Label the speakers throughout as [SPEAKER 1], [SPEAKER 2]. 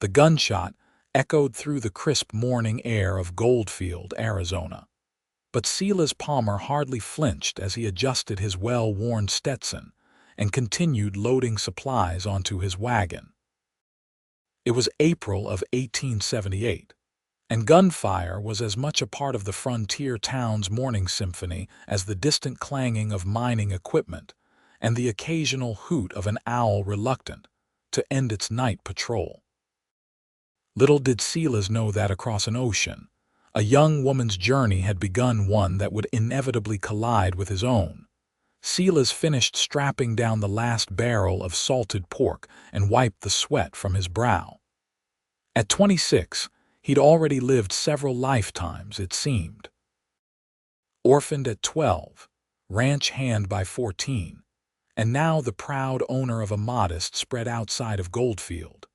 [SPEAKER 1] The gunshot echoed through the crisp morning air of Goldfield, Arizona. But Silas Palmer hardly flinched as he adjusted his well-worn Stetson and continued loading supplies onto his wagon. It was April of 1878, and gunfire was as much a part of the frontier town's morning symphony as the distant clanging of mining equipment and the occasional hoot of an owl reluctant to end its night patrol. Little did Silas know that across an ocean, a young woman's journey had begun, one that would inevitably collide with his own. Silas finished strapping down the last barrel of salted pork and wiped the sweat from his brow. At 26, he'd already lived several lifetimes, it seemed. Orphaned at 12, ranch hand by 14, and now the proud owner of a modest spread outside of Goldfield.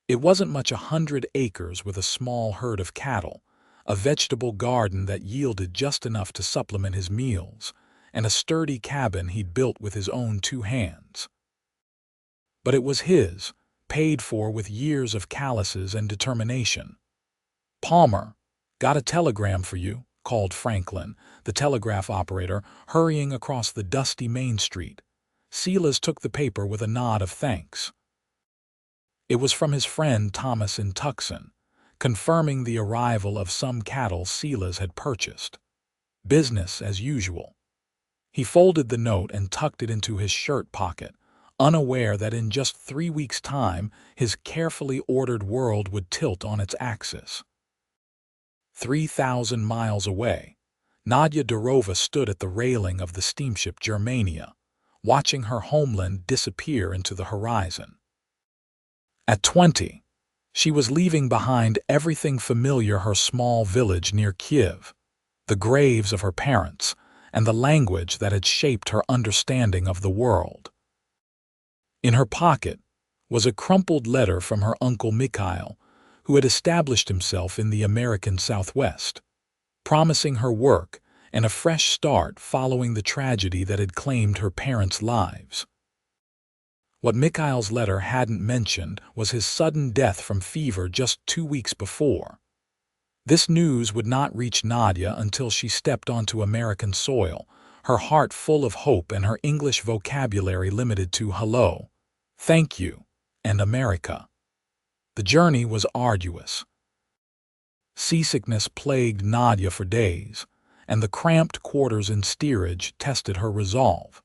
[SPEAKER 1] It wasn't much 100 acres with a small herd of cattle, a vegetable garden that yielded just enough to supplement his meals, and a sturdy cabin he'd built with his own 2 hands. But it was his, paid for with years of calluses and determination. "Palmer, got a telegram for you," called Franklin, the telegraph operator, hurrying across the dusty Main Street. Silas took the paper with a nod of thanks. It was from his friend Thomas in Tucson, confirming the arrival of some cattle Silas had purchased. Business as usual. He folded the note and tucked it into his shirt pocket, unaware that in just 3 weeks' time his carefully ordered world would tilt on its axis. 3,000 miles away, Nadia Durova stood at the railing of the steamship Germania, watching her homeland disappear into the horizon. At 20, she was leaving behind everything familiar: her small village near Kiev, the graves of her parents, and the language that had shaped her understanding of the world. In her pocket was a crumpled letter from her uncle Mikhail, who had established himself in the American Southwest, promising her work and a fresh start following the tragedy that had claimed her parents' lives. What Mikhail's letter hadn't mentioned was his sudden death from fever just 2 weeks before. This news would not reach Nadia until she stepped onto American soil, her heart full of hope and her English vocabulary limited to hello, thank you, and America. The journey was arduous. Seasickness plagued Nadia for days, and the cramped quarters in steerage tested her resolve.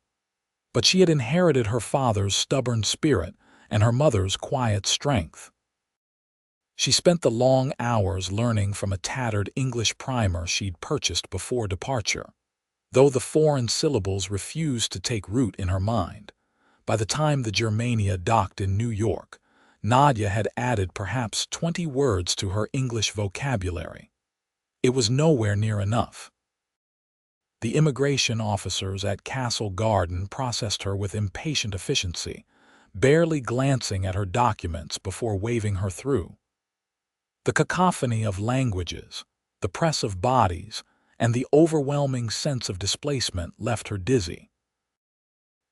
[SPEAKER 1] But she had inherited her father's stubborn spirit and her mother's quiet strength. She spent the long hours learning from a tattered English primer she'd purchased before departure, though the foreign syllables refused to take root in her mind. By the time the Germania docked in New York, Nadia had added perhaps 20 words to her English vocabulary. It was nowhere near enough. The immigration officers at Castle Garden processed her with impatient efficiency, barely glancing at her documents before waving her through. The cacophony of languages, the press of bodies, and the overwhelming sense of displacement left her dizzy.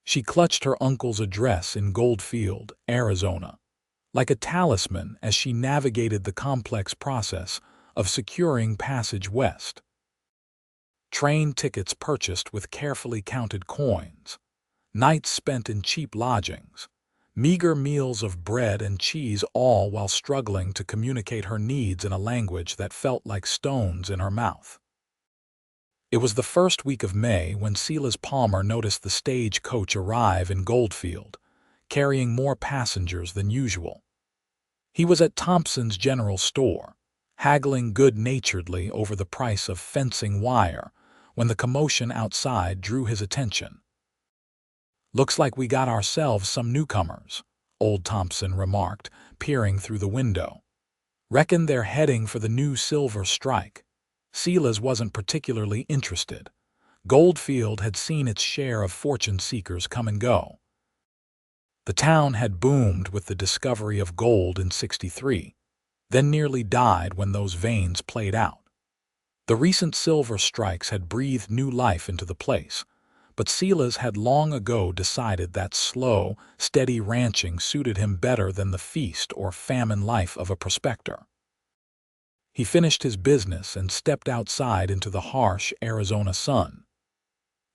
[SPEAKER 1] She clutched her uncle's address in Goldfield, Arizona, like a talisman as she navigated the complex process of securing passage west. Train tickets purchased with carefully counted coins, nights spent in cheap lodgings, meager meals of bread and cheese, all while struggling to communicate her needs in a language that felt like stones in her mouth. It was the first week of May when Silas Palmer noticed the stagecoach arrive in Goldfield, carrying more passengers than usual. He was at Thompson's General Store, haggling good-naturedly over the price of fencing wire, when the commotion outside drew his attention. "Looks like we got ourselves some newcomers," old Thompson remarked, peering through the window. "Reckon they're heading for the new silver strike." Silas wasn't particularly interested. Goldfield had seen its share of fortune seekers come and go. The town had boomed with the discovery of gold in '63, then nearly died when those veins played out. The recent silver strikes had breathed new life into the place, but Silas had long ago decided that slow, steady ranching suited him better than the feast or famine life of a prospector. He finished his business and stepped outside into the harsh Arizona sun.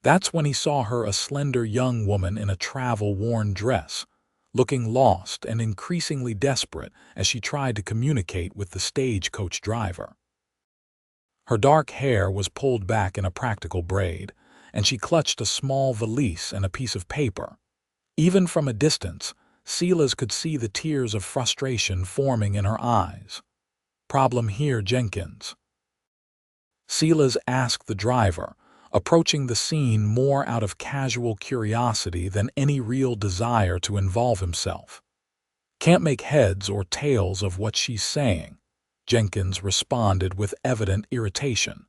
[SPEAKER 1] That's when he saw her, a slender young woman in a travel-worn dress, looking lost and increasingly desperate as she tried to communicate with the stagecoach driver. Her dark hair was pulled back in a practical braid, and she clutched a small valise and a piece of paper. Even from a distance, Silas could see the tears of frustration forming in her eyes. "Problem here, Jenkins?" Silas asked the driver, approaching the scene more out of casual curiosity than any real desire to involve himself. "Can't make heads or tails of what she's saying," Jenkins responded with evident irritation.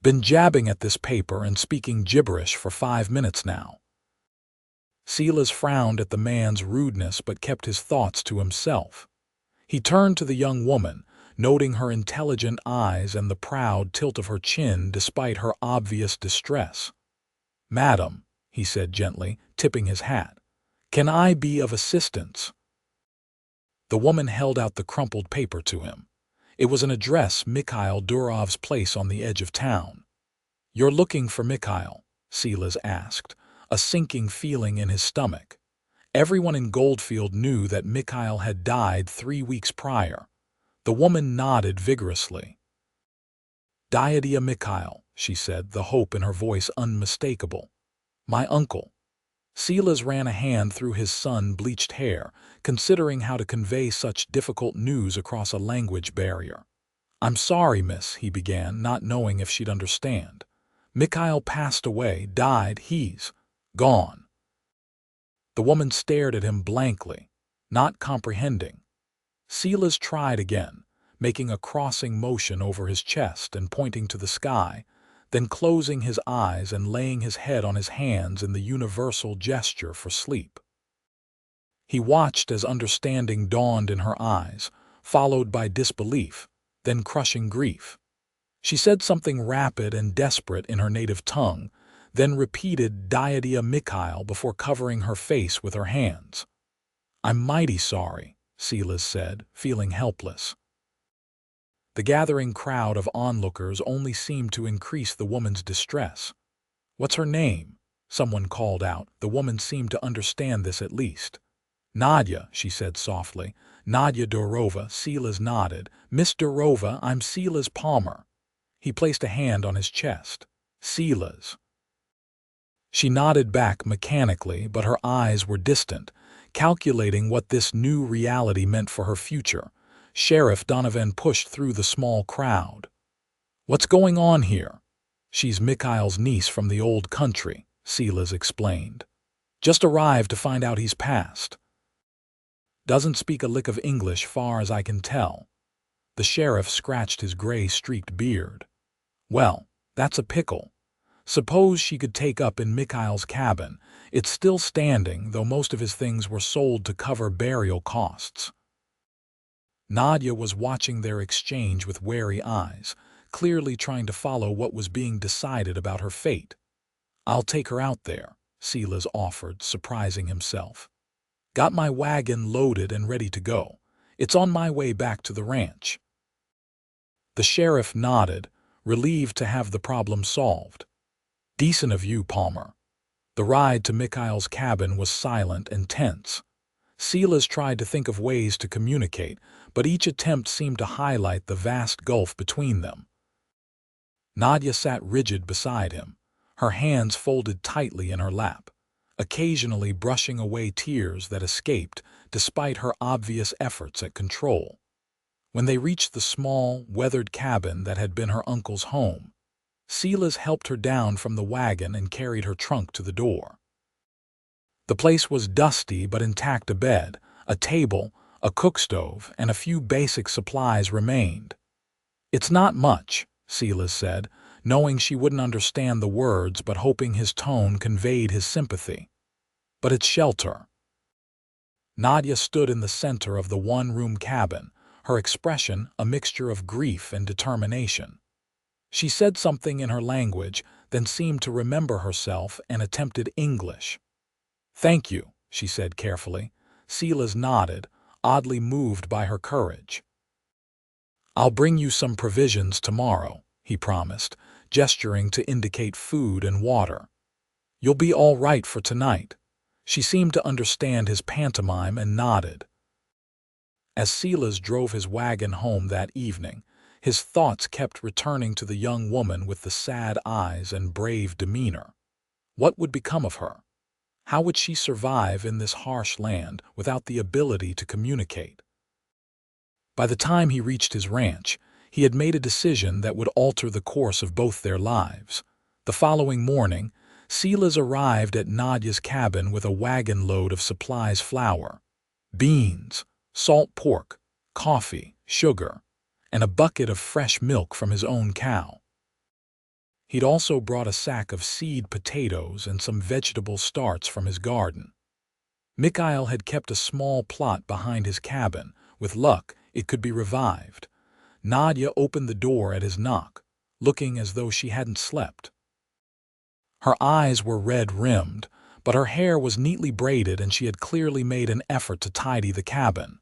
[SPEAKER 1] "Been jabbing at this paper and speaking gibberish for 5 minutes now." Silas frowned at the man's rudeness but kept his thoughts to himself. He turned to the young woman, noting her intelligent eyes and the proud tilt of her chin despite her obvious distress. "Madam," he said gently, tipping his hat, "can I be of assistance?" The woman held out the crumpled paper to him. It was an address: Nadia Durov's place on the edge of town. "You're looking for Mikhail?" Silas asked, a sinking feeling in his stomach. Everyone in Goldfield knew that Mikhail had died 3 weeks prior. The woman nodded vigorously. "Nadia Mikhail," she said, the hope in her voice unmistakable. "My uncle." Silas ran a hand through his sun-bleached hair, considering how to convey such difficult news across a language barrier. "I'm sorry, miss," he began, not knowing if she'd understand. "Mikhail passed away, died, he's gone." The woman stared at him blankly, not comprehending. Silas tried again, making a crossing motion over his chest and pointing to the sky, then closing his eyes and laying his head on his hands in the universal gesture for sleep. He watched as understanding dawned in her eyes, followed by disbelief, then crushing grief. She said something rapid and desperate in her native tongue, then repeated "Nadia Mikhail" before covering her face with her hands. "I'm mighty sorry," Silas said, feeling helpless. The gathering crowd of onlookers only seemed to increase the woman's distress. "What's her name?" someone called out. The woman seemed to understand this at least. "Nadia," she said softly. "Nadia Durova." Silas nodded. "Miss Durova, I'm Silas Palmer." He placed a hand on his chest. "Silas." She nodded back mechanically, but her eyes were distant, calculating what this new reality meant for her future. Sheriff Donovan pushed through the small crowd. "What's going on here?" "She's Mikhail's niece from the old country," Silas explained. "Just arrived to find out he's passed. Doesn't speak a lick of English far as I can tell." The sheriff scratched his gray-streaked beard. "Well, that's a pickle. Suppose she could take up in Mikhail's cabin. It's still standing, though most of his things were sold to cover burial costs." Nadia was watching their exchange with wary eyes, clearly trying to follow what was being decided about her fate. "I'll take her out there," Silas offered, surprising himself. "Got my wagon loaded and ready to go. It's on my way back to the ranch." The sheriff nodded, relieved to have the problem solved. "Decent of you, Palmer." The ride to Mikhail's cabin was silent and tense. Silas tried to think of ways to communicate, but each attempt seemed to highlight the vast gulf between them. Nadia sat rigid beside him, her hands folded tightly in her lap, occasionally brushing away tears that escaped despite her obvious efforts at control. When they reached the small, weathered cabin that had been her uncle's home, Silas helped her down from the wagon and carried her trunk to the door. The place was dusty but intact. A bed, a table, a cookstove, and a few basic supplies remained. "It's not much," Silas said, knowing she wouldn't understand the words but hoping his tone conveyed his sympathy. "But it's shelter." Nadia stood in the center of the one-room cabin, her expression a mixture of grief and determination. She said something in her language then seemed to remember herself and attempted English. "Thank you," she said carefully. Silas nodded, oddly moved by her courage. "I'll bring you some provisions tomorrow," he promised, gesturing to indicate food and water. "You'll be all right for tonight." She seemed to understand his pantomime and nodded. As Silas drove his wagon home that evening, his thoughts kept returning to the young woman with the sad eyes and brave demeanor. What would become of her? How would she survive in this harsh land without the ability to communicate? By the time he reached his ranch, he had made a decision that would alter the course of both their lives. The following morning, Silas arrived at Nadia's cabin with a wagon load of supplies: flour, beans, salt pork, coffee, sugar, and a bucket of fresh milk from his own cow. He'd also brought a sack of seed potatoes and some vegetable starts from his garden. Mikhail had kept a small plot behind his cabin. With luck, it could be revived. Nadia opened the door at his knock, looking as though she hadn't slept. Her eyes were red-rimmed, but her hair was neatly braided and she had clearly made an effort to tidy the cabin.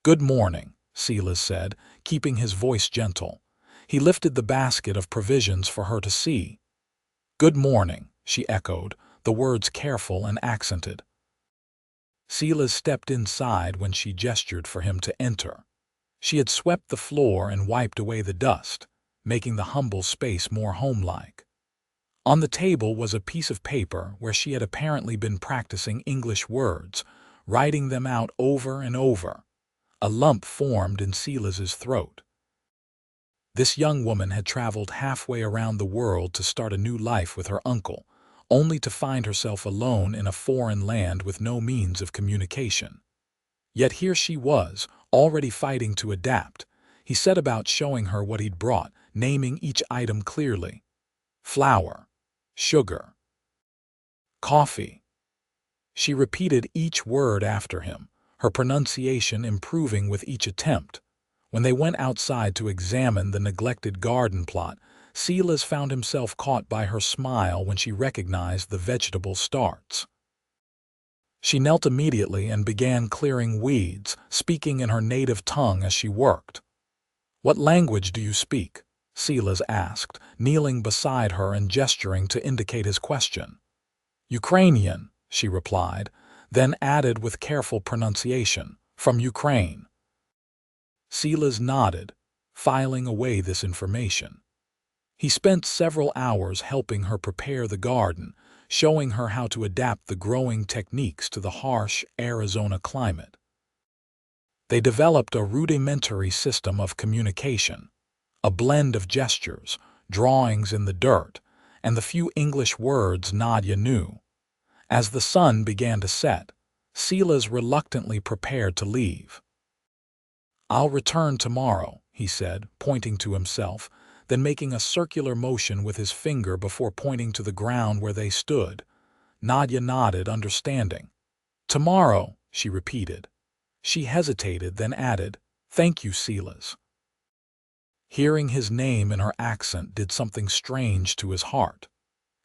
[SPEAKER 1] "Good morning," Silas said, keeping his voice gentle. He lifted the basket of provisions for her to see. "Good morning," she echoed, the words careful and accented. Silas stepped inside when she gestured for him to enter. She had swept the floor and wiped away the dust, making the humble space more homelike. On the table was a piece of paper where she had apparently been practicing English words, writing them out over and over. A lump formed in Silas's throat. This young woman had traveled halfway around the world to start a new life with her uncle, only to find herself alone in a foreign land with no means of communication. Yet here she was, already fighting to adapt. He set about showing her what he'd brought, naming each item clearly. Flour, sugar, coffee. She repeated each word after him, her pronunciation improving with each attempt. When they went outside to examine the neglected garden plot, Silas found himself caught by her smile when she recognized the vegetable starts. She knelt immediately and began clearing weeds, speaking in her native tongue as she worked. "What language do you speak?" Silas asked, kneeling beside her and gesturing to indicate his question. "Ukrainian," she replied, then added with careful pronunciation, "From Ukraine." Silas nodded, filing away this information. He spent several hours helping her prepare the garden, showing her how to adapt the growing techniques to the harsh Arizona climate. They developed a rudimentary system of communication, a blend of gestures, drawings in the dirt, and the few English words Nadia knew. As the sun began to set, Silas reluctantly prepared to leave. "I'll return tomorrow," he said, pointing to himself, then making a circular motion with his finger before pointing to the ground where they stood. Nadia nodded, understanding. "Tomorrow," she repeated. She hesitated, then added, "Thank you, Silas." Hearing his name in her accent did something strange to his heart.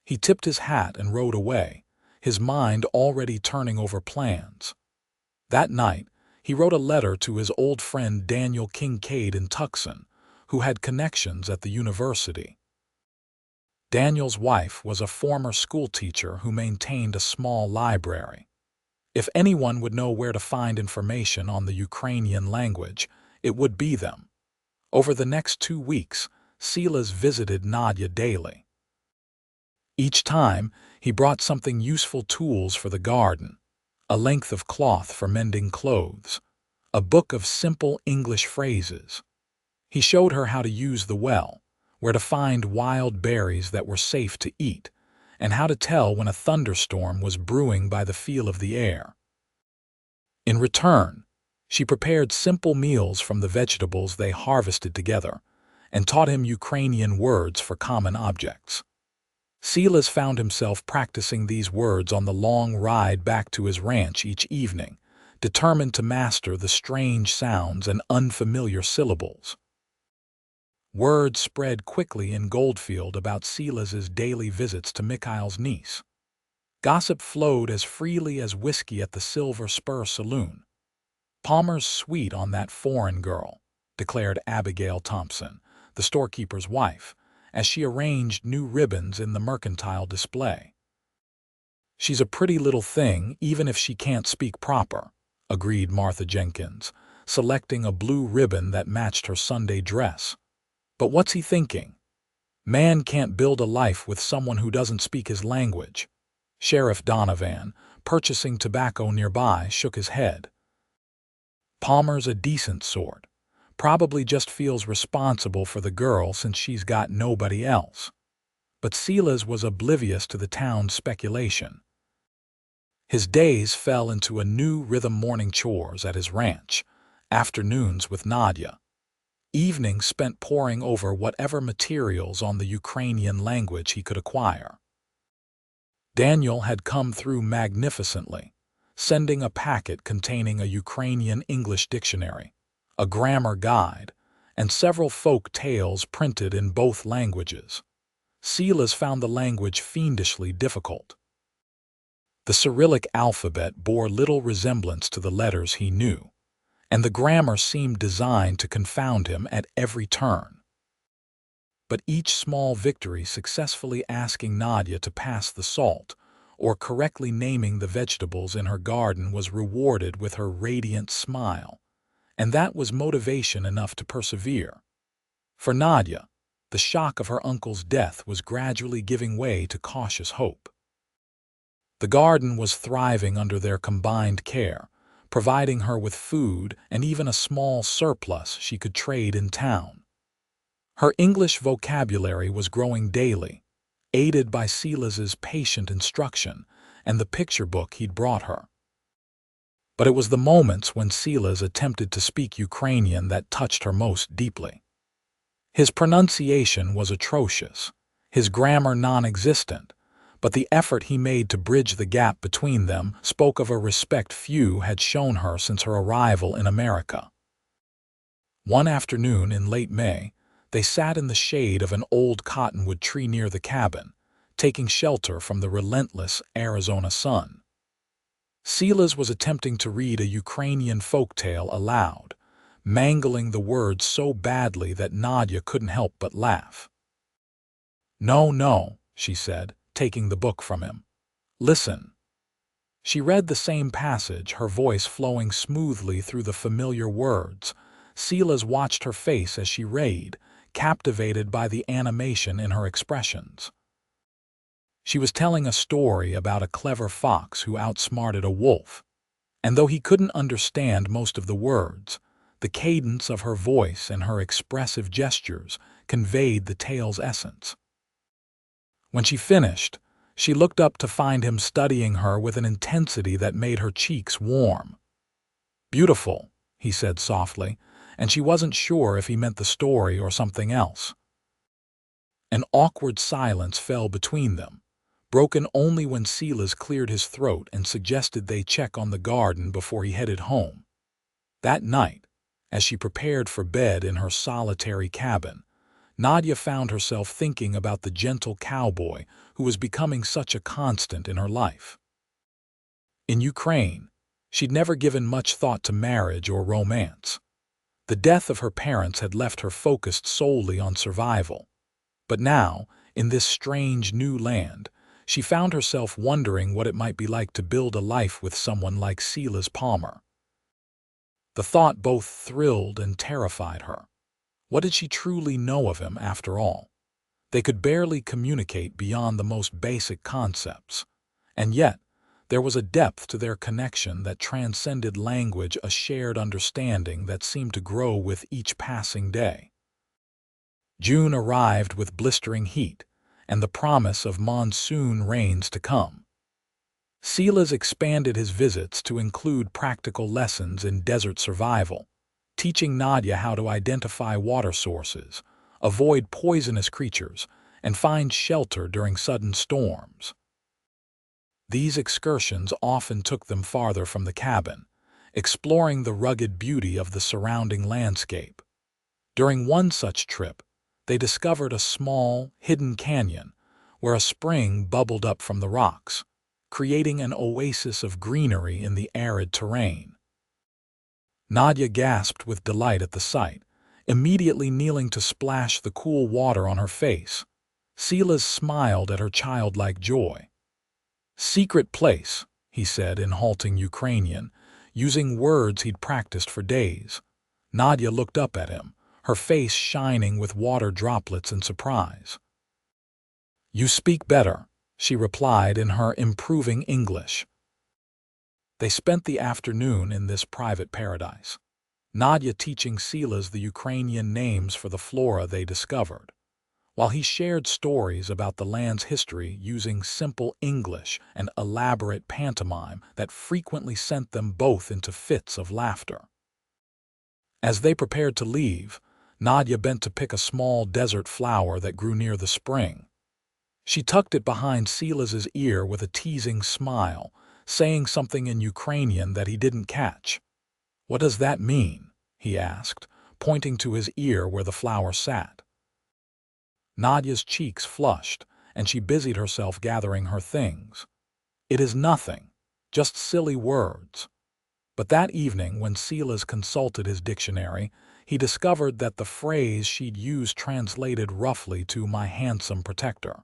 [SPEAKER 1] He tipped his hat and rode away, his mind already turning over plans. That night, he wrote a letter to his old friend Daniel Kincaid in Tucson, who had connections at the university. Daniel's wife was a former schoolteacher who maintained a small library. If anyone would know where to find information on the Ukrainian language, it would be them. Over the next 2 weeks, Silas visited Nadia daily. Each time, he brought something: useful tools for the garden, a length of cloth for mending clothes, a book of simple English phrases. He showed her how to use the well, where to find wild berries that were safe to eat, and how to tell when a thunderstorm was brewing by the feel of the air. In return, she prepared simple meals from the vegetables they harvested together, and taught him Ukrainian words for common objects. Silas found himself practicing these words on the long ride back to his ranch each evening, determined to master the strange sounds and unfamiliar syllables. Word spread quickly in Goldfield about Silas's daily visits to Mikhail's niece. Gossip flowed as freely as whiskey at the Silver Spur Saloon. "Palmer's sweet on that foreign girl," declared Abigail Thompson, the storekeeper's wife, as she arranged new ribbons in the mercantile display. "She's a pretty little thing, even if she can't speak proper," agreed Martha Jenkins, selecting a blue ribbon that matched her Sunday dress. "But what's he thinking? Man can't build a life with someone who doesn't speak his language." Sheriff Donovan, purchasing tobacco nearby, shook his head. "Palmer's a decent sort. Probably just feels responsible for the girl since she's got nobody else." But Silas was oblivious to the town's speculation. His days fell into a new rhythm: morning chores at his ranch, afternoons with Nadia, evenings spent poring over whatever materials on the Ukrainian language he could acquire. Daniel had come through magnificently, sending a packet containing a Ukrainian English dictionary, a grammar guide, and several folk tales printed in both languages. Silas found the language fiendishly difficult. The Cyrillic alphabet bore little resemblance to the letters he knew, and the grammar seemed designed to confound him at every turn. But each small victory, successfully asking Nadia to pass the salt or correctly naming the vegetables in her garden, was rewarded with her radiant smile, and that was motivation enough to persevere. For Nadia, the shock of her uncle's death was gradually giving way to cautious hope. The garden was thriving under their combined care, providing her with food and even a small surplus she could trade in town. Her English vocabulary was growing daily, aided by Silas's patient instruction and the picture book he'd brought her. But it was the moments when Silas attempted to speak Ukrainian that touched her most deeply. His pronunciation was atrocious, his grammar non-existent, but the effort he made to bridge the gap between them spoke of a respect few had shown her since her arrival in America. One afternoon in late May, they sat in the shade of an old cottonwood tree near the cabin, taking shelter from the relentless Arizona sun. Silas was attempting to read a Ukrainian folktale aloud, mangling the words so badly that Nadia couldn't help but laugh. "No, no," she said, taking the book from him. "Listen." She read the same passage, her voice flowing smoothly through the familiar words. Silas watched her face as she read, captivated by the animation in her expressions. She was telling a story about a clever fox who outsmarted a wolf, and though he couldn't understand most of the words, the cadence of her voice and her expressive gestures conveyed the tale's essence. When she finished, she looked up to find him studying her with an intensity that made her cheeks warm. "Beautiful," he said softly, and she wasn't sure if he meant the story or something else. An awkward silence fell between them, broken only when Silas cleared his throat and suggested they check on the garden before he headed home. That night, as she prepared for bed in her solitary cabin, Nadia found herself thinking about the gentle cowboy who was becoming such a constant in her life. In Ukraine, she'd never given much thought to marriage or romance. The death of her parents had left her focused solely on survival. But now, in this strange new land, she found herself wondering what it might be like to build a life with someone like Silas Palmer. The thought both thrilled and terrified her. What did she truly know of him, after all? They could barely communicate beyond the most basic concepts. And yet, there was a depth to their connection that transcended language, a shared understanding that seemed to grow with each passing day. June arrived with blistering heat and the promise of monsoon rains to come. Silas expanded his visits to include practical lessons in desert survival, teaching Nadia how to identify water sources, avoid poisonous creatures, and find shelter during sudden storms. These excursions often took them farther from the cabin, exploring the rugged beauty of the surrounding landscape. During one such trip, they discovered a small, hidden canyon where a spring bubbled up from the rocks, creating an oasis of greenery in the arid terrain. Nadia gasped with delight at the sight, immediately kneeling to splash the cool water on her face. Silas smiled at her childlike joy. "Secret place," he said in halting Ukrainian, using words he'd practiced for days. Nadia looked up at him, her face shining with water droplets in surprise. "You speak better," she replied in her improving English. They spent the afternoon in this private paradise, Nadia teaching Silas the Ukrainian names for the flora they discovered, while he shared stories about the land's history using simple English and elaborate pantomime that frequently sent them both into fits of laughter. As they prepared to leave, Nadia bent to pick a small desert flower that grew near the spring. She tucked it behind Silas's ear with a teasing smile, saying something in Ukrainian that he didn't catch. "What does that mean?" he asked, pointing to his ear where the flower sat. Nadia's cheeks flushed, and she busied herself gathering her things. "It is nothing, just silly words." But that evening, when Silas consulted his dictionary, he discovered that the phrase she'd used translated roughly to "my handsome protector."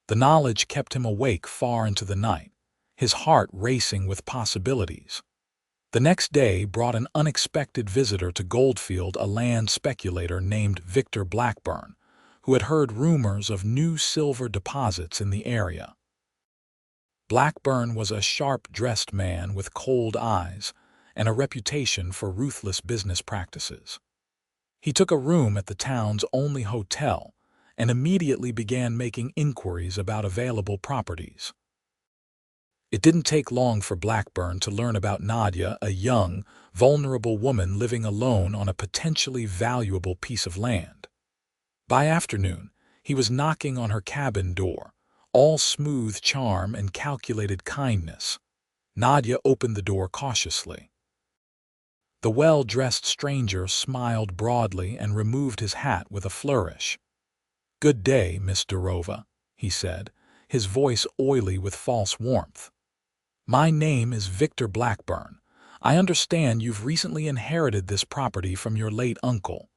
[SPEAKER 1] The knowledge kept him awake far into the night, his heart racing with possibilities. The next day brought an unexpected visitor to Goldfield, a land speculator named Victor Blackburn, who had heard rumors of new silver deposits in the area. Blackburn was a sharp-dressed man with cold eyes and a reputation for ruthless business practices. He took a room at the town's only hotel and immediately began making inquiries about available properties. It didn't take long for Blackburn to learn about Nadia, a young, vulnerable woman living alone on a potentially valuable piece of land. By afternoon, he was knocking on her cabin door, all smooth charm and calculated kindness. Nadia opened the door cautiously. The well-dressed stranger smiled broadly and removed his hat with a flourish. "Good day, Miss Durova," he said, his voice oily with false warmth. "My name is Victor Blackburn. I understand you've recently inherited this property from your late uncle."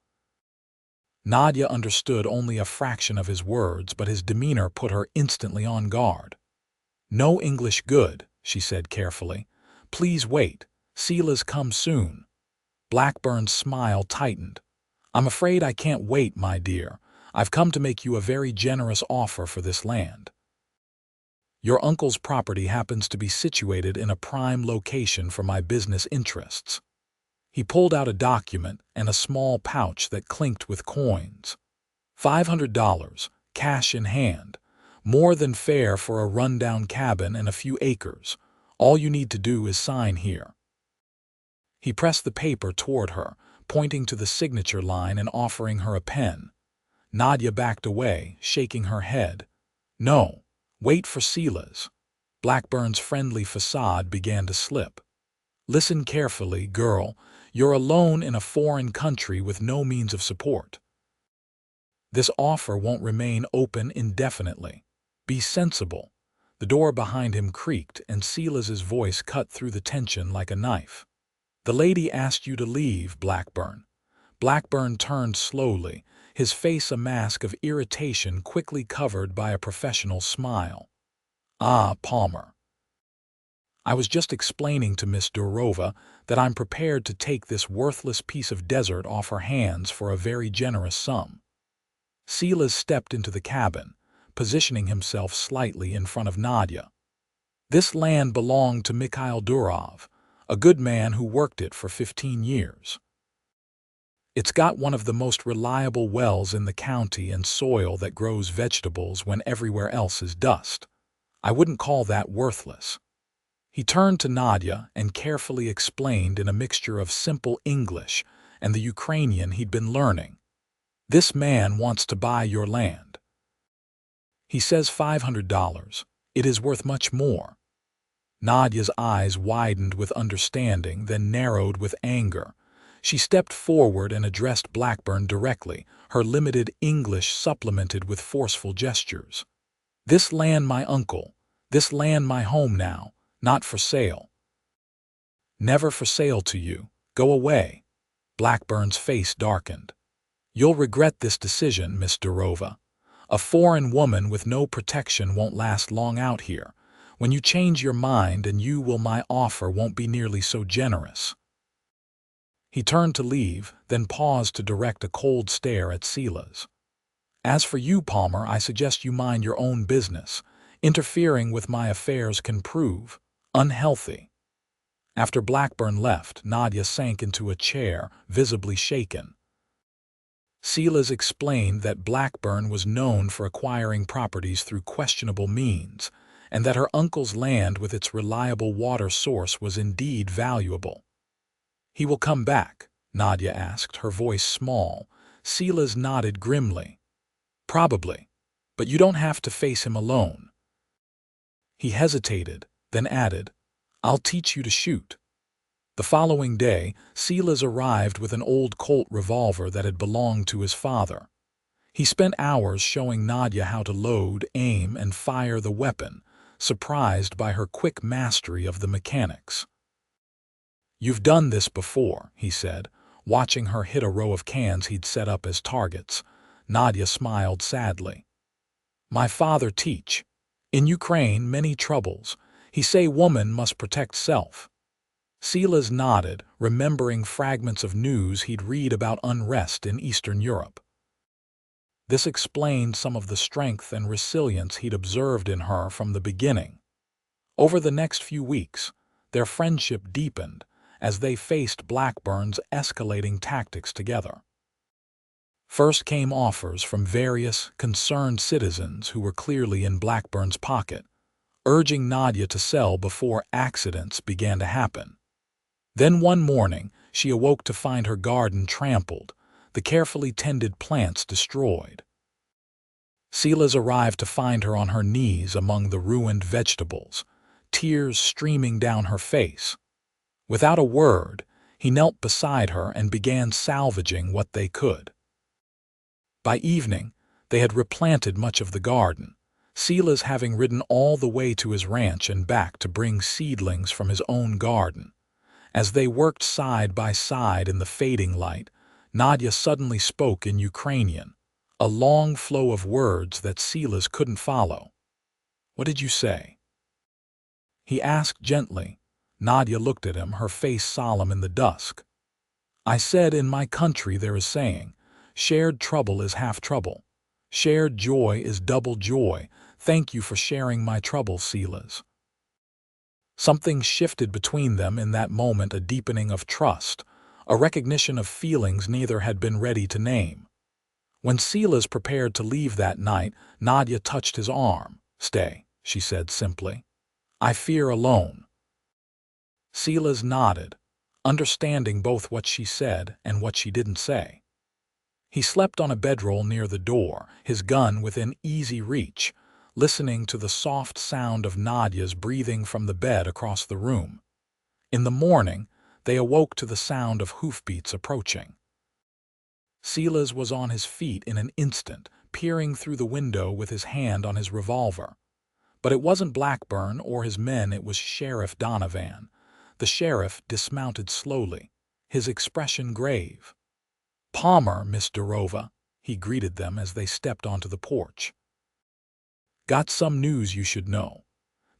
[SPEAKER 1] Nadia understood only a fraction of his words, but his demeanor put her instantly on guard. "No English good," she said carefully. "Please wait. Silas come soon." Blackburn's smile tightened. "I'm afraid I can't wait, my dear. I've come to make you a very generous offer for this land. Your uncle's property happens to be situated in a prime location for my business interests." He pulled out a document and a small pouch that clinked with coins. $500, cash in hand. More than fair for a rundown cabin and a few acres. All you need to do is sign here. He pressed the paper toward her, pointing to the signature line and offering her a pen. Nadia backed away, shaking her head. "No, wait for Silas." Blackburn's friendly facade began to slip. "Listen carefully, girl. You're alone in a foreign country with no means of support. This offer won't remain open indefinitely. Be sensible." The door behind him creaked, and Silas's voice cut through the tension like a knife. "The lady asked you to leave, Blackburn." Blackburn turned slowly, his face a mask of irritation quickly covered by a professional smile. "Ah, Palmer. I was just explaining to Miss Durova that I'm prepared to take this worthless piece of desert off her hands for a very generous sum." Silas stepped into the cabin, positioning himself slightly in front of Nadia. "This land belonged to Nadia Durova, a good man who worked it for 15 years. It's got one of the most reliable wells in the county and soil that grows vegetables when everywhere else is dust. I wouldn't call that worthless." He turned to Nadia and carefully explained in a mixture of simple English and the Ukrainian he'd been learning. "This man wants to buy your land. He says $500. It is worth much more." Nadia's eyes widened with understanding, then narrowed with anger. She stepped forward and addressed Blackburn directly, her limited English supplemented with forceful gestures. "This land my uncle, this land my home now, not for sale. Never for sale to you. Go away." Blackburn's face darkened. "You'll regret this decision, Miss Durova. A foreign woman with no protection won't last long out here. When you change your mind and you will, my offer won't be nearly so generous." He turned to leave, then paused to direct a cold stare at Silas. "As for you, Palmer, I suggest you mind your own business. Interfering with my affairs can prove unhealthy." After Blackburn left, Nadia sank into a chair, visibly shaken. Silas explained that Blackburn was known for acquiring properties through questionable means, and that her uncle's land with its reliable water source was indeed valuable. "He will come back?" Nadia asked, her voice small. Silas nodded grimly. "Probably, but you don't have to face him alone." He hesitated, then added, "I'll teach you to shoot." The following day, Silas arrived with an old Colt revolver that had belonged to his father. He spent hours showing Nadia how to load, aim, and fire the weapon, surprised by her quick mastery of the mechanics. "You've done this before," he said, watching her hit a row of cans he'd set up as targets. Nadia smiled sadly. "My father teach. In Ukraine, many troubles. He say woman must protect self." Silas nodded, remembering fragments of news he'd read about unrest in Eastern Europe. This explained some of the strength and resilience he'd observed in her from the beginning. Over the next few weeks, their friendship deepened as they faced Blackburn's escalating tactics together. First came offers from various concerned citizens who were clearly in Blackburn's pocket, urging Nadia to sell before accidents began to happen. Then one morning, she awoke to find her garden trampled, the carefully tended plants destroyed. Silas arrived to find her on her knees among the ruined vegetables, tears streaming down her face. Without a word, he knelt beside her and began salvaging what they could. By evening, they had replanted much of the garden, Silas having ridden all the way to his ranch and back to bring seedlings from his own garden. As they worked side by side in the fading light, Nadia suddenly spoke in Ukrainian, a long flow of words that Silas couldn't follow. "What did you say?" he asked gently. Nadia looked at him, her face solemn in the dusk. "I said in my country there is saying, shared trouble is half trouble. Shared joy is double joy. Thank you for sharing my trouble, Silas." Something shifted between them in that moment, a deepening of trust, a recognition of feelings neither had been ready to name. When Silas prepared to leave that night, Nadia touched his arm. "Stay," she said simply. "I fear alone." Silas nodded, understanding both what she said and what she didn't say. He slept on a bedroll near the door, his gun within easy reach, listening to the soft sound of Nadia's breathing from the bed across the room. In the morning, they awoke to the sound of hoofbeats approaching. Silas was on his feet in an instant, peering through the window with his hand on his revolver. But it wasn't Blackburn or his men, it was Sheriff Donovan. The sheriff dismounted slowly, his expression grave. "Palmer, Miss Durova," he greeted them as they stepped onto the porch. "Got some news you should know.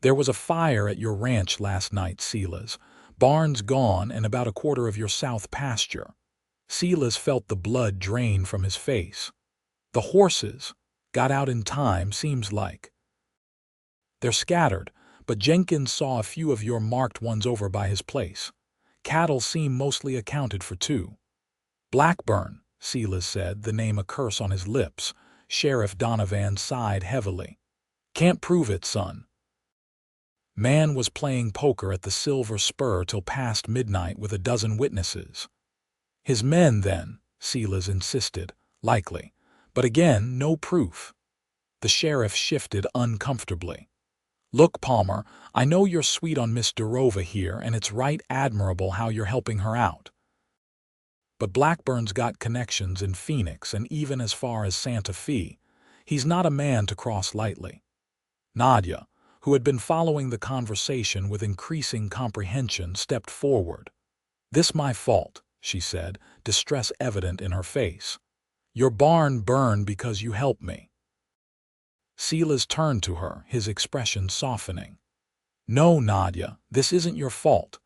[SPEAKER 1] There was a fire at your ranch last night, Silas. Barns gone and about a quarter of your south pasture." Silas felt the blood drain from his face. "The horses got out in time, seems like. They're scattered, but Jenkins saw a few of your marked ones over by his place. Cattle seem mostly accounted for too." "Blackburn," Silas said, the name a curse on his lips. Sheriff Donovan sighed heavily. "Can't prove it, son. Man was playing poker at the Silver Spur till past midnight with a dozen witnesses." "His men, then," Silas insisted. "Likely. But again, no proof." The sheriff shifted uncomfortably. "Look, Palmer, I know you're sweet on Miss Durova here, and it's right admirable how you're helping her out. but Blackburn's got connections in Phoenix and even as far as Santa Fe. He's not a man to cross lightly. Nadia, who had been following the conversation with increasing comprehension, stepped forward. "This my fault," she said, distress evident in her face. "Your barn burned because you helped me." Silas turned to her, his expression softening. "No, Nadia, this isn't your fault.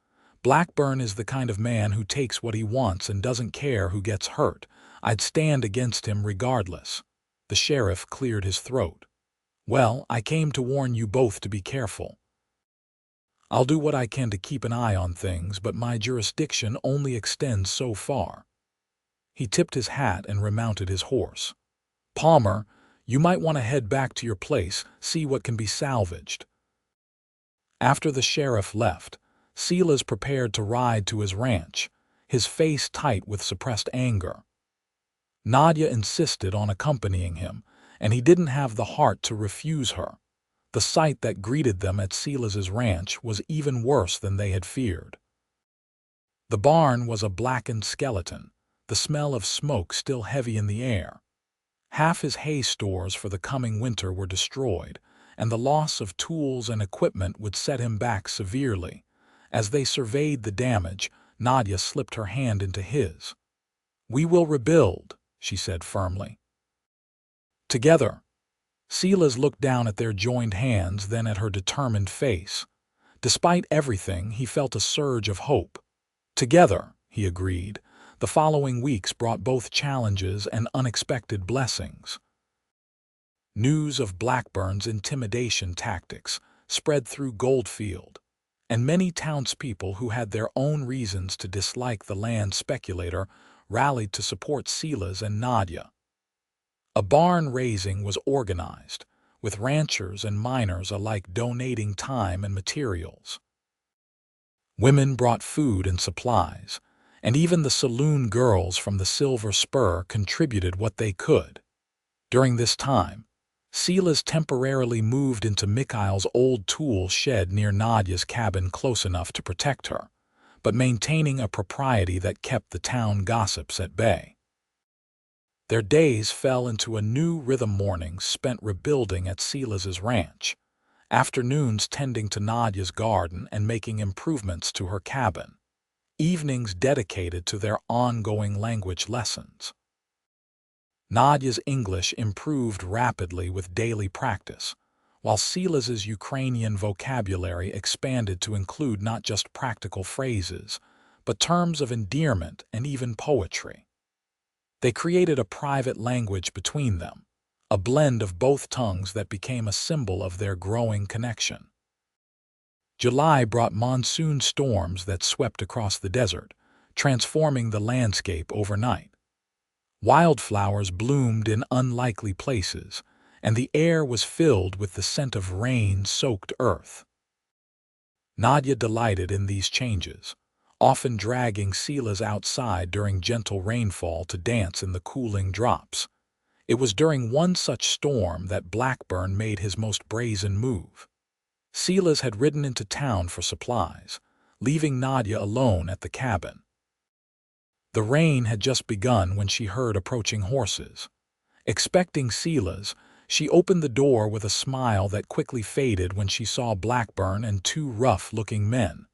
[SPEAKER 1] Blackburn is the kind of man who takes what he wants and doesn't care who gets hurt. I'd stand against him regardless." The sheriff cleared his throat. "Well, I came to warn you both to be careful. I'll do what I can to keep an eye on things, but my jurisdiction only extends so far." He tipped his hat and remounted his horse. "Palmer, you might want to head back to your place, see what can be salvaged." After the sheriff left, Silas prepared to ride to his ranch, his face tight with suppressed anger. Nadia insisted on accompanying him, and he didn't have the heart to refuse her. The sight that greeted them at Silas's ranch was even worse than they had feared. The barn was a blackened skeleton, the smell of smoke still heavy in the air. Half his hay stores for the coming winter were destroyed, and the loss of tools and equipment would set him back severely. As they surveyed the damage, Nadia slipped her hand into his. "We will rebuild," she said firmly. "Together." Silas looked down at their joined hands, then at her determined face. Despite everything, he felt a surge of hope. "Together," he agreed. The following weeks brought both challenges and unexpected blessings. News of Blackburn's intimidation tactics spread through Goldfield, and many townspeople who had their own reasons to dislike the land speculator rallied to support Silas and Nadia. A barn raising was organized, with ranchers and miners alike donating time and materials. Women brought food and supplies, and even the saloon girls from the Silver Spur contributed what they could. During this time, Silas temporarily moved into Mikhail's old tool shed near Nadia's cabin, close enough to protect her, but maintaining a propriety that kept the town gossips at bay. Their days fell into a new rhythm: mornings spent rebuilding at Silas's ranch, afternoons tending to Nadia's garden and making improvements to her cabin, evenings dedicated to their ongoing language lessons. Nadia's English improved rapidly with daily practice, while Silas's Ukrainian vocabulary expanded to include not just practical phrases, but terms of endearment and even poetry. They created a private language between them, a blend of both tongues that became a symbol of their growing connection. July brought monsoon storms that swept across the desert, transforming the landscape overnight. Wildflowers bloomed in unlikely places, and the air was filled with the scent of rain-soaked earth. Nadia delighted in these changes, often dragging Silas outside during gentle rainfall to dance in the cooling drops. It was during one such storm that Blackburn made his most brazen move. Silas had ridden into town for supplies, leaving Nadia alone at the cabin. The rain had just begun when she heard approaching horses. Expecting Silas, she opened the door with a smile that quickly faded when she saw Blackburn and two rough-looking men.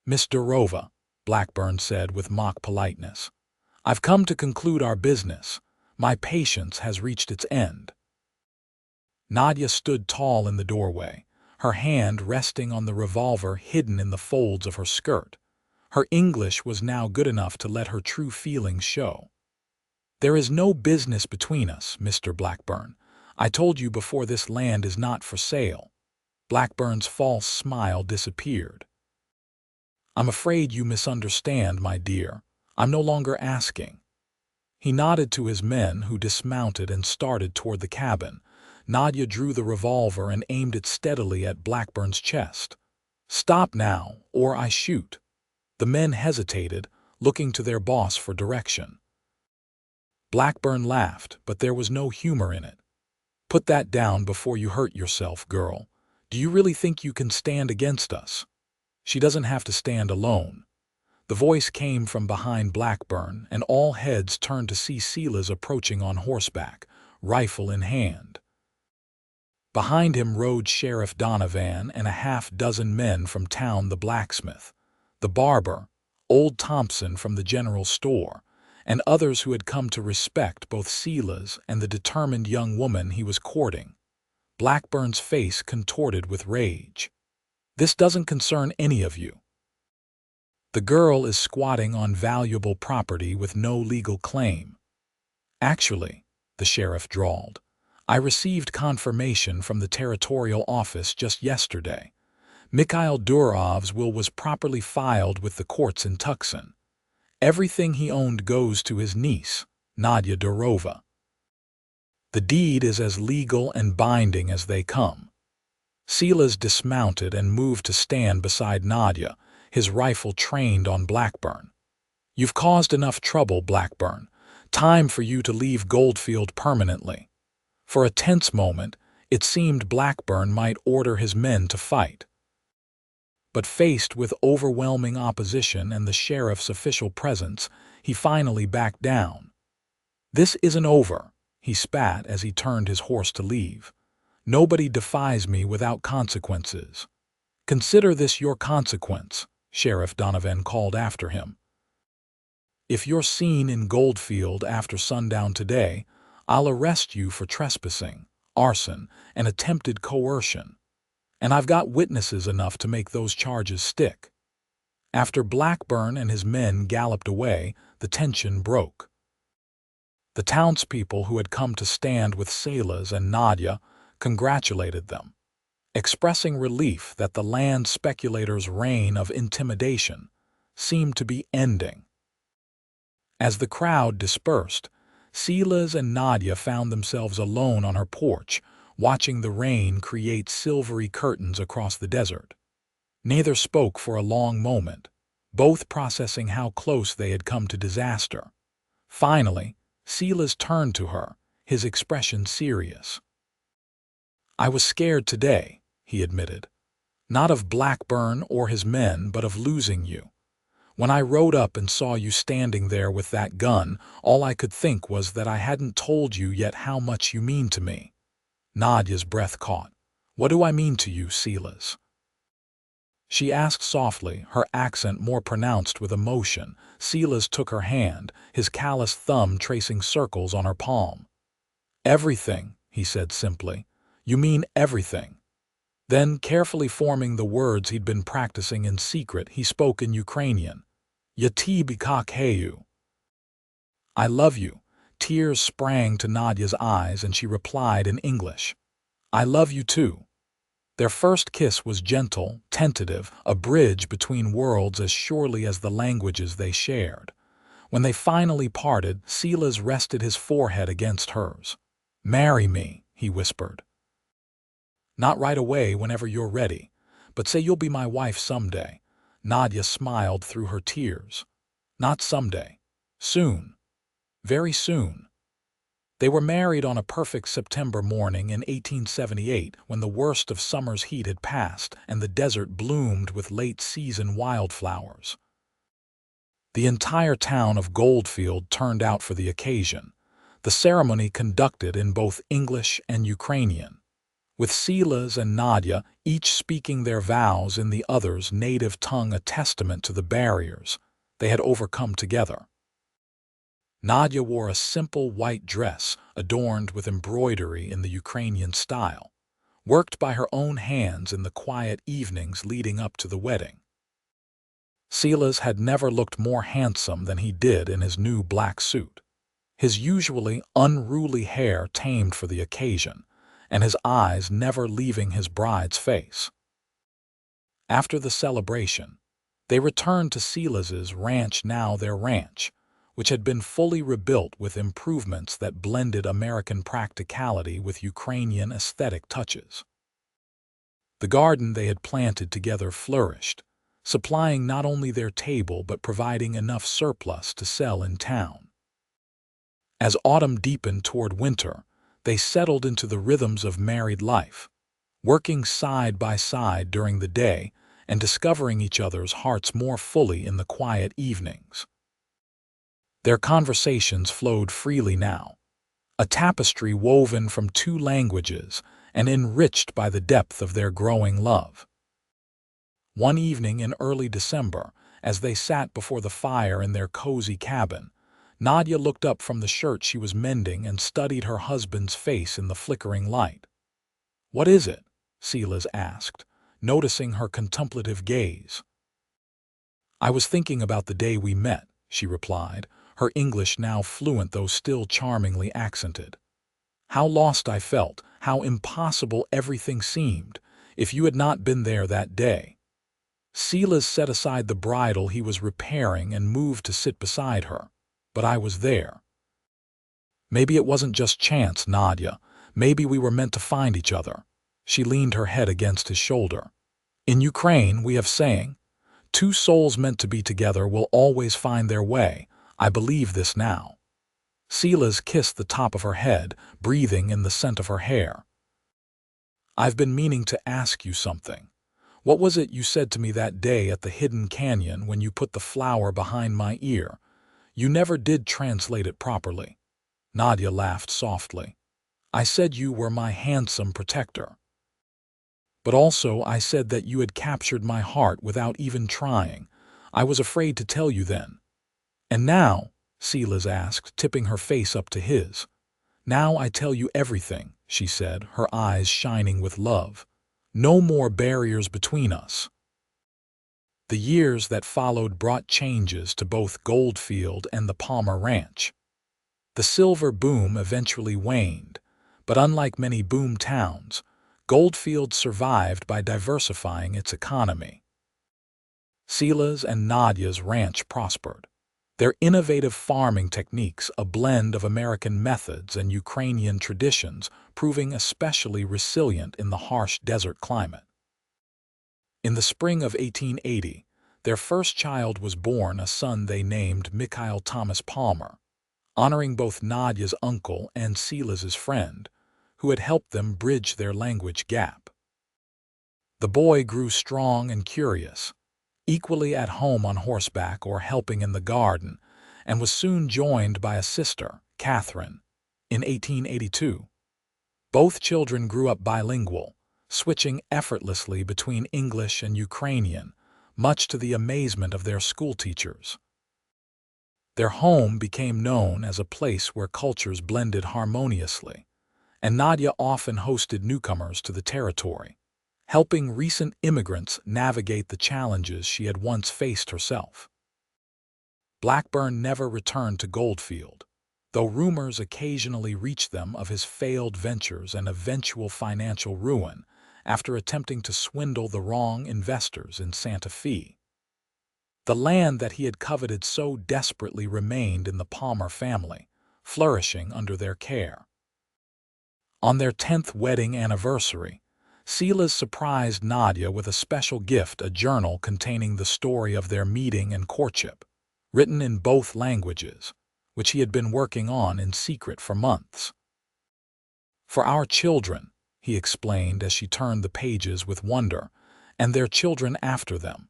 [SPEAKER 1] "Miss Durova," Blackburn said with mock politeness, "I've come to conclude our business. My patience has reached its end." Nadia stood tall in the doorway, her hand resting on the revolver hidden in the folds of her skirt. Her English was now good enough to let her true feelings show. "There is no business between us, Mr. Blackburn. I told you before, this land is not for sale." Blackburn's false smile disappeared. "I'm afraid you misunderstand, my dear. I'm no longer asking." He nodded to his men, who dismounted and started toward the cabin. Nadia drew the revolver and aimed it steadily at Blackburn's chest. "Stop now, or I shoot." The men hesitated, looking to their boss for direction. Blackburn laughed, but there was no humor in it. "Put that down before you hurt yourself, girl. Do you really think you can stand against us? She doesn't have to stand alone." The voice came from behind Blackburn, and all heads turned to see Silas approaching on horseback, rifle in hand. Behind him rode Sheriff Donovan and a half-dozen men from town, the blacksmith, the barber, old Thompson from the general store, and others who had come to respect both Silas and the determined young woman he was courting. Blackburn's face contorted with rage. "This doesn't concern any of you. The girl is squatting on valuable property with no legal claim." "Actually," the sheriff drawled, "I received confirmation from the territorial office just yesterday. Nadia Durov's will was properly filed with the courts in Tucson. Everything he owned goes to his niece, Nadia Durova. The deed is as legal and binding as they come." Silas dismounted and moved to stand beside Nadia, his rifle trained on Blackburn. "You've caused enough trouble, Blackburn. Time for you to leave Goldfield permanently." For a tense moment, it seemed Blackburn might order his men to fight. But faced with overwhelming opposition and the sheriff's official presence, he finally backed down. "This isn't over," he spat as he turned his horse to leave. "Nobody defies me without consequences." "Consider this your consequence," Sheriff Donovan called after him. "If you're seen in Goldfield after sundown today, I'll arrest you for trespassing, arson, and attempted coercion. And I've got witnesses enough to make those charges stick." After Blackburn and his men galloped away, the tension broke. The townspeople who had come to stand with Silas and Nadia congratulated them, expressing relief that the land speculator's reign of intimidation seemed to be ending. As the crowd dispersed, Silas and Nadia found themselves alone on her porch, watching the rain create silvery curtains across the desert. Neither spoke for a long moment, both processing how close they had come to disaster. Finally, Silas turned to her, his expression serious. "I was scared today," he admitted. "Not of Blackburn or his men, but of losing you. When I rode up and saw you standing there with that gun, all I could think was that I hadn't told you yet how much you mean to me." Nadia's breath caught. "What do I mean to you, Silas?" she asked softly, her accent more pronounced with emotion. Silas took her hand, his calloused thumb tracing circles on her palm. "Everything," he said simply. "You mean everything." Then, carefully forming the words he'd been practicing in secret, he spoke in Ukrainian. "Yati bikak heyu." "I love you." Tears sprang to Nadia's eyes and she replied in English, "I love you too." Their first kiss was gentle, tentative, a bridge between worlds as surely as the languages they shared. When they finally parted, Silas rested his forehead against hers. "Marry me," he whispered. "Not right away, whenever you're ready, but say you'll be my wife someday." Nadia smiled through her tears. "Not someday. Soon. Very soon." They were married on a perfect September morning in 1878, when the worst of summer's heat had passed and the desert bloomed with late-season wildflowers. The entire town of Goldfield turned out for the occasion, the ceremony conducted in both English and Ukrainian, with Silas and Nadia each speaking their vows in the other's native tongue, a testament to the barriers they had overcome together. Nadia wore a simple white dress adorned with embroidery in the Ukrainian style, worked by her own hands in the quiet evenings leading up to the wedding. Silas had never looked more handsome than he did in his new black suit, his usually unruly hair tamed for the occasion, and his eyes never leaving his bride's face. After the celebration, they returned to Silas's ranch, now their ranch, which had been fully rebuilt with improvements that blended American practicality with Ukrainian aesthetic touches. The garden they had planted together flourished, supplying not only their table but providing enough surplus to sell in town. As autumn deepened toward winter, they settled into the rhythms of married life, working side by side during the day and discovering each other's hearts more fully in the quiet evenings. Their conversations flowed freely now, a tapestry woven from two languages and enriched by the depth of their growing love. One evening in early December, as they sat before the fire in their cozy cabin, Nadia looked up from the shirt she was mending and studied her husband's face in the flickering light. "What is it?" Silas asked, noticing her contemplative gaze. "I was thinking about the day we met," she replied, her English now fluent though still charmingly accented. "How lost I felt, how impossible everything seemed, if you had not been there that day." Silas set aside the bridle he was repairing and moved to sit beside her. "But I was there." "Maybe it wasn't just chance, Nadia. Maybe we were meant to find each other." She leaned her head against his shoulder. "In Ukraine, we have saying, 'Two souls meant to be together will always find their way.' I believe this now." Silas kissed the top of her head, breathing in the scent of her hair. "I've been meaning to ask you something. What was it you said to me that day at the hidden canyon when you put the flower behind my ear? You never did translate it properly." Nadia laughed softly. "I said you were my handsome protector. But also I said that you had captured my heart without even trying. I was afraid to tell you then." "And now?" Silas asked, tipping her face up to his. "Now I tell you everything," she said, her eyes shining with love. "No more barriers between us." The years that followed brought changes to both Goldfield and the Palmer Ranch. The silver boom eventually waned, but unlike many boom towns, Goldfield survived by diversifying its economy. Silas and Nadia's ranch prospered, their innovative farming techniques, a blend of American methods and Ukrainian traditions, proving especially resilient in the harsh desert climate. In the spring of 1880, their first child was born, a son they named Mikhail Thomas Palmer, honoring both Nadia's uncle and Silas's friend, who had helped them bridge their language gap. The boy grew strong and curious, equally at home on horseback or helping in the garden, and was soon joined by a sister, Catherine, in 1882. Both children grew up bilingual, switching effortlessly between English and Ukrainian, much to the amazement of their schoolteachers. Their home became known as a place where cultures blended harmoniously, and Nadia often hosted newcomers to the territory, helping recent immigrants navigate the challenges she had once faced herself. Blackburn never returned to Goldfield, though rumors occasionally reached them of his failed ventures and eventual financial ruin after attempting to swindle the wrong investors in Santa Fe. The land that he had coveted so desperately remained in the Palmer family, flourishing under their care. On their 10th wedding anniversary, Silas surprised Nadia with a special gift, a journal containing the story of their meeting and courtship, written in both languages, which he had been working on in secret for months. "For our children," he explained as she turned the pages with wonder, "and their children after them,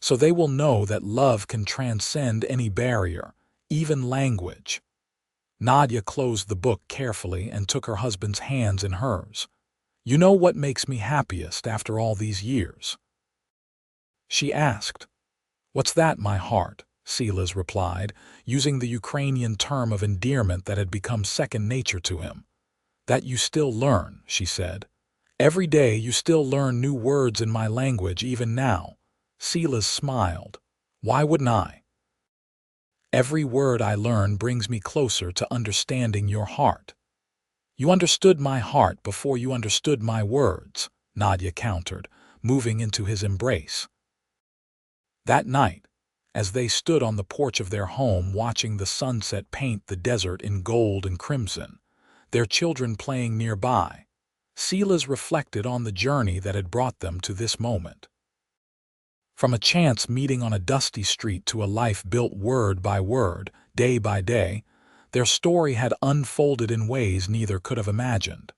[SPEAKER 1] so they will know that love can transcend any barrier, even language." Nadia closed the book carefully and took her husband's hands in hers. "You know what makes me happiest after all these years?" she asked. "What's that, my heart?" Silas replied, using the Ukrainian term of endearment that had become second nature to him. "That you still learn," she said. "Every day you still learn new words in my language, even now." Silas smiled. "Why wouldn't I? Every word I learn brings me closer to understanding your heart." "You understood my heart before you understood my words," Nadia countered, moving into his embrace. That night, as they stood on the porch of their home watching the sunset paint the desert in gold and crimson, their children playing nearby, Silas reflected on the journey that had brought them to this moment. From a chance meeting on a dusty street to a life built word by word, day by day, their story had unfolded in ways neither could have imagined.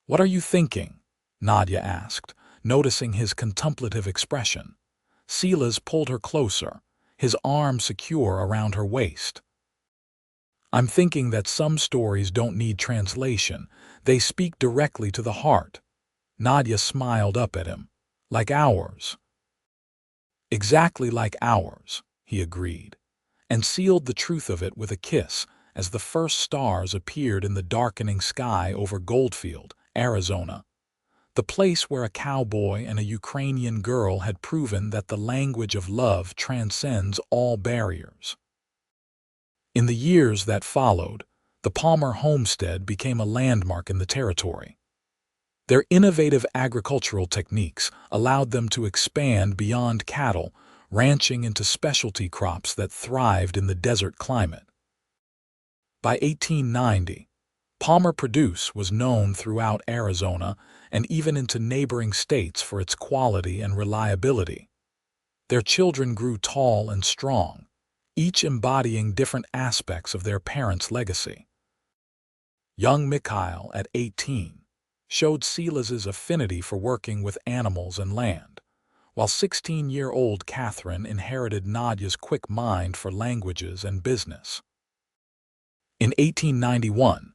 [SPEAKER 1] "What are you thinking?" Nadia asked, Noticing his contemplative expression, Silas pulled her closer, his arm secure around her waist. "I'm thinking that some stories don't need translation. They speak directly to the heart." Nadia smiled up at him. "Like ours." "Exactly like ours," he agreed, and sealed the truth of it with a kiss as the first stars appeared in the darkening sky over Goldfield, Arizona, the place where a cowboy and a Ukrainian girl had proven that the language of love transcends all barriers. In the years that followed, the Palmer homestead became a landmark in the territory. Their innovative agricultural techniques allowed them to expand beyond cattle, ranching into specialty crops that thrived in the desert climate. By 1890, Palmer produce was known throughout Arizona and even into neighboring states for its quality and reliability. Their children grew tall and strong, each embodying different aspects of their parents' legacy. Young Mikhail, at 18, showed Silas's affinity for working with animals and land, while 16-year-old Catherine inherited Nadia's quick mind for languages and business. In 1891,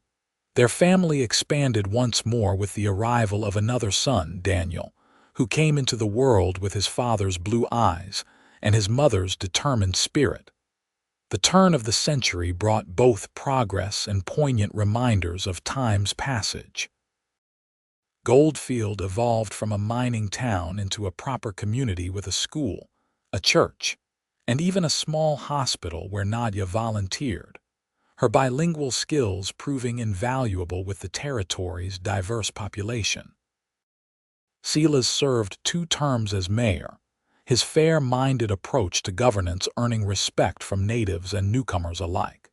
[SPEAKER 1] their family expanded once more with the arrival of another son, Daniel, who came into the world with his father's blue eyes and his mother's determined spirit. The turn of the century brought both progress and poignant reminders of time's passage. Goldfield evolved from a mining town into a proper community with a school, a church, and even a small hospital where Nadia volunteered, her bilingual skills proving invaluable with the territory's diverse population. Silas served 2 terms as mayor, his fair-minded approach to governance earning respect from natives and newcomers alike.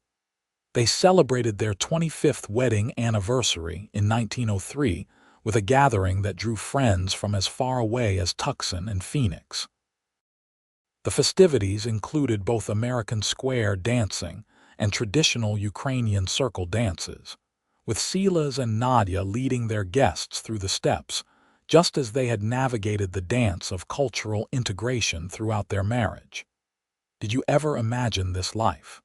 [SPEAKER 1] They celebrated their 25th wedding anniversary in 1903 with a gathering that drew friends from as far away as Tucson and Phoenix. The festivities included both American square dancing and traditional Ukrainian circle dances, with Silas and Nadia leading their guests through the steps, just as they had navigated the dance of cultural integration throughout their marriage. "Did you ever imagine this life?"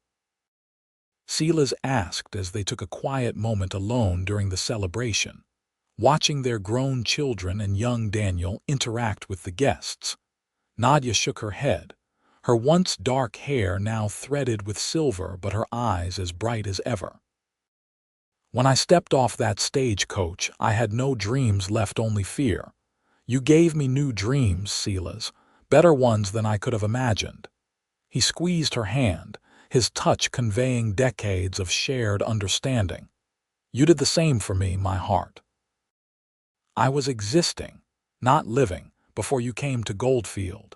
[SPEAKER 1] Silas asked as they took a quiet moment alone during the celebration, watching their grown children and young Daniel interact with the guests. Nadia shook her head, her once dark hair now threaded with silver but her eyes as bright as ever. "When I stepped off that stagecoach, I had no dreams left, only fear. You gave me new dreams, Silas, better ones than I could have imagined." He squeezed her hand, his touch conveying decades of shared understanding. "You did the same for me, my heart." "I was existing, not living, before you came to Goldfield."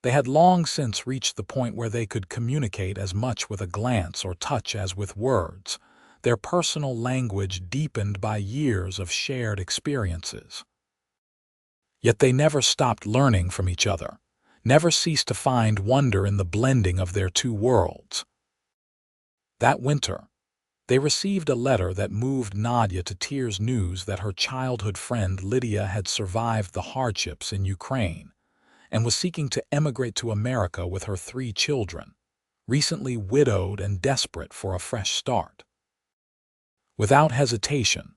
[SPEAKER 1] They had long since reached the point where they could communicate as much with a glance or touch as with words, their personal language deepened by years of shared experiences. Yet they never stopped learning from each other, never ceased to find wonder in the blending of their 2 worlds. That winter, they received a letter that moved Nadia to tears, news that her childhood friend Lydia had survived the hardships in Ukraine and was seeking to emigrate to America with her 3 children, recently widowed and desperate for a fresh start. Without hesitation,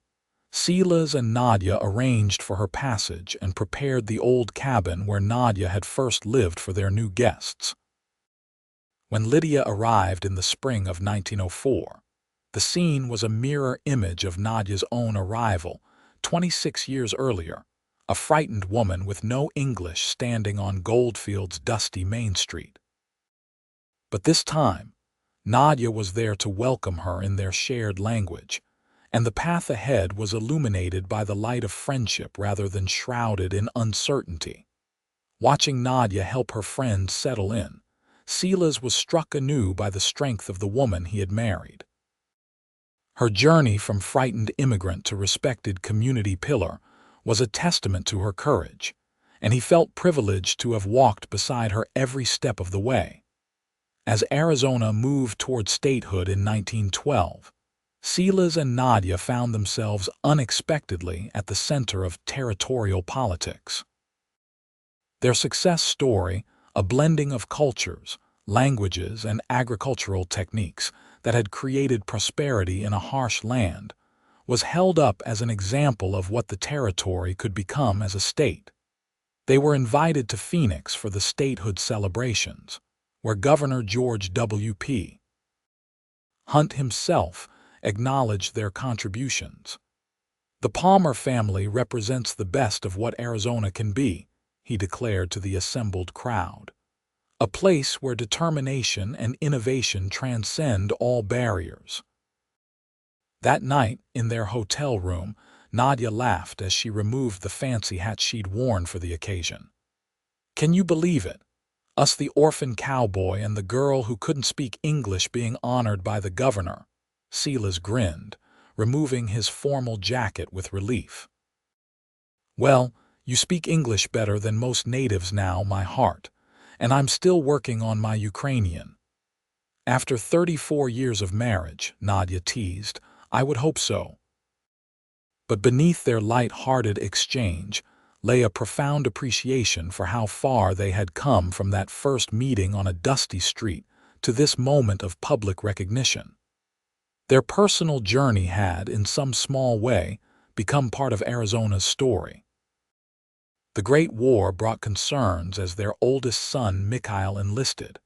[SPEAKER 1] Silas and Nadia arranged for her passage and prepared the old cabin where Nadia had first lived for their new guests. When Lydia arrived in the spring of 1904, the scene was a mirror image of Nadia's own arrival 26 years earlier, a frightened woman with no English standing on Goldfield's dusty Main Street. But this time, Nadia was there to welcome her in their shared language, and the path ahead was illuminated by the light of friendship rather than shrouded in uncertainty. Watching Nadia help her friend settle in, Silas was struck anew by the strength of the woman he had married. Her journey from frightened immigrant to respected community pillar was a testament to her courage, and he felt privileged to have walked beside her every step of the way. As Arizona moved toward statehood in 1912, Silas and Nadia found themselves unexpectedly at the center of territorial politics. Their success story, a blending of cultures, languages, and agricultural techniques that had created prosperity in a harsh land, was held up as an example of what the territory could become as a state. They were invited to Phoenix for the statehood celebrations, where Governor George W.P. Hunt himself acknowledged their contributions. "The Palmer family represents the best of what Arizona can be," he declared to the assembled crowd. "A place where determination and innovation transcend all barriers." That night, in their hotel room, Nadia laughed as she removed the fancy hat she'd worn for the occasion. "Can you believe it? Us, the orphan cowboy and the girl who couldn't speak English, being honored by the governor." Silas grinned, removing his formal jacket with relief. "Well, you speak English better than most natives now, my heart, and I'm still working on my Ukrainian." "After 34 years of marriage," Nadia teased, "I would hope so." But beneath their light-hearted exchange lay a profound appreciation for how far they had come from that first meeting on a dusty street to this moment of public recognition. Their personal journey had, in some small way, become part of Arizona's story. The Great War brought concerns as their oldest son Mikhail enlisted,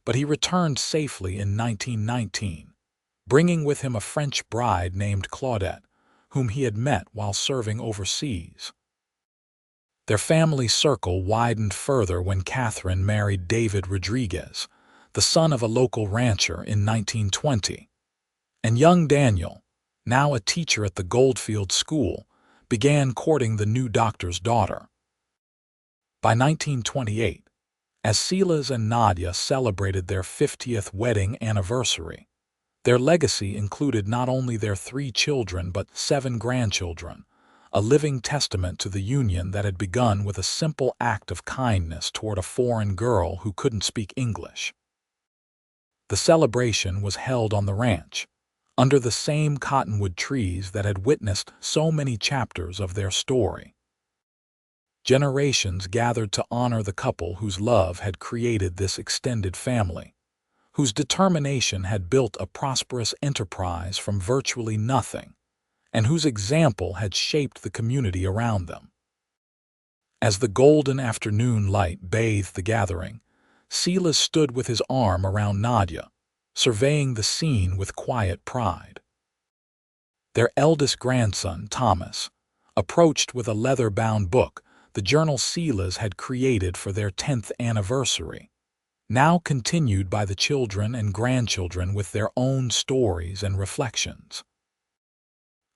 [SPEAKER 1] but he returned safely in 1919, bringing with him a French bride named Claudette, whom he had met while serving overseas. Their family circle widened further when Catherine married David Rodriguez, the son of a local rancher, in 1920. And young Daniel, now a teacher at the Goldfield school, began courting the new doctor's daughter. By 1928, as Silas and Nadia celebrated their 50th wedding anniversary, their legacy included not only their 3 children but 7 grandchildren, a living testament to the union that had begun with a simple act of kindness toward a foreign girl who couldn't speak English. The celebration was held on the ranch, under the same cottonwood trees that had witnessed so many chapters of their story. Generations gathered to honor the couple whose love had created this extended family, whose determination had built a prosperous enterprise from virtually nothing, and whose example had shaped the community around them. As the golden afternoon light bathed the gathering, Silas stood with his arm around Nadia, surveying the scene with quiet pride. Their eldest grandson, Thomas, approached with a leather-bound book, the journal Silas had created for their 10th anniversary, now continued by the children and grandchildren with their own stories and reflections.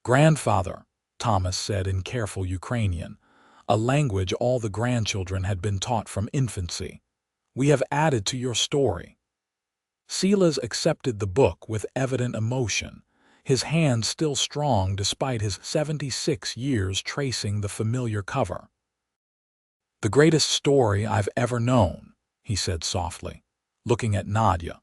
[SPEAKER 1] "Grandfather," Thomas said in careful Ukrainian, a language all the grandchildren had been taught from infancy, "we have added to your story." Silas accepted the book with evident emotion, his hand still strong despite his 76 years tracing the familiar cover. "The greatest story I've ever known," he said softly, looking at Nadia.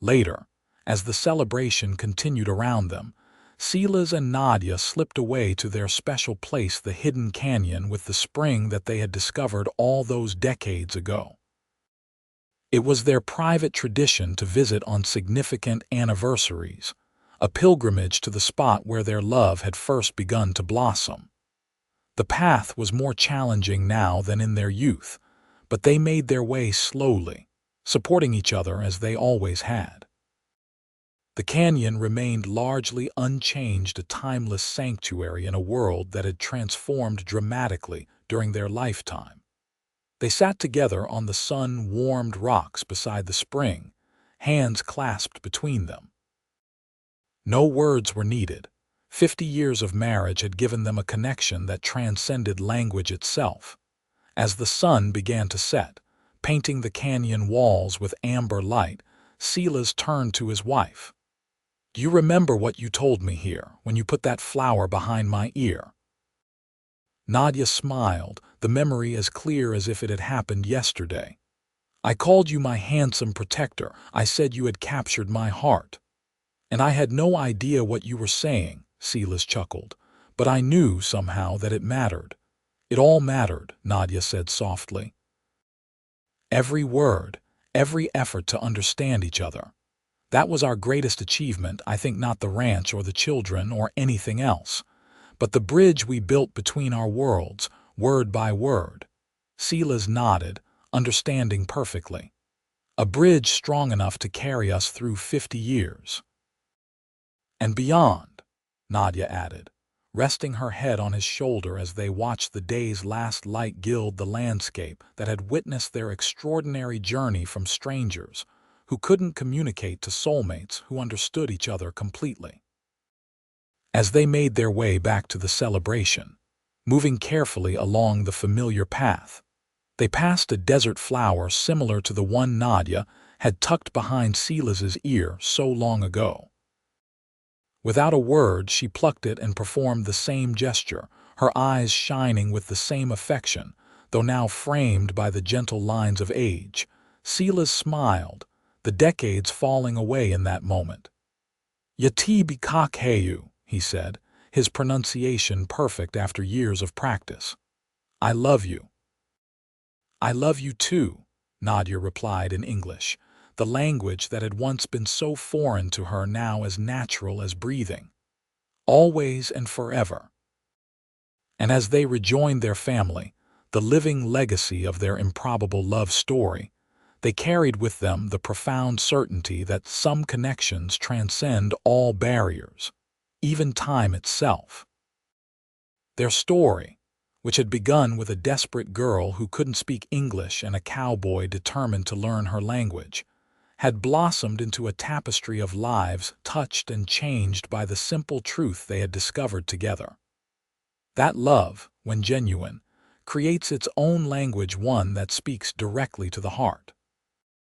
[SPEAKER 1] Later, as the celebration continued around them, Silas and Nadia slipped away to their special place, the hidden canyon with the spring that they had discovered all those decades ago. It was their private tradition to visit on significant anniversaries, a pilgrimage to the spot where their love had first begun to blossom. The path was more challenging now than in their youth, but they made their way slowly, supporting each other as they always had. The canyon remained largely unchanged, a timeless sanctuary in a world that had transformed dramatically during their lifetime. They sat together on the sun-warmed rocks beside the spring, hands clasped between them. No words were needed. 50 years of marriage had given them a connection that transcended language itself. As the sun began to set, painting the canyon walls with amber light, Silas turned to his wife. "Do you remember what you told me here when you put that flower behind my ear?" Nadia smiled, the memory as clear as if it had happened yesterday. "I called you my handsome protector. I said you had captured my heart." And I had no idea what you were saying, Silas chuckled, but I knew somehow that it mattered. It all mattered, Nadia said softly. Every word, every effort to understand each other. That was our greatest achievement, I think, not the ranch or the children or anything else, but the bridge we built between our worlds, word by word. Silas nodded, understanding perfectly. A bridge strong enough to carry us through 50 years. And beyond, Nadia added, resting her head on his shoulder as they watched the day's last light gild the landscape that had witnessed their extraordinary journey from strangers who couldn't communicate to soulmates who understood each other completely. As they made their way back to the celebration, moving carefully along the familiar path, they passed a desert flower similar to the one Nadia had tucked behind Silas's ear so long ago. Without a word, she plucked it and performed the same gesture, her eyes shining with the same affection, though now framed by the gentle lines of age. Silas smiled, the decades falling away in that moment. Yati bikak heyu, he said, his pronunciation perfect after years of practice. I love you. I love you too, Nadia replied in English, the language that had once been so foreign to her now as natural as breathing. Always and forever. And as they rejoined their family, the living legacy of their improbable love story, they carried with them the profound certainty that some connections transcend all barriers, even time itself. Their story, which had begun with a desperate girl who couldn't speak English and a cowboy determined to learn her language, had blossomed into a tapestry of lives touched and changed by the simple truth they had discovered together. That love, when genuine, creates its own language, one that speaks directly to the heart.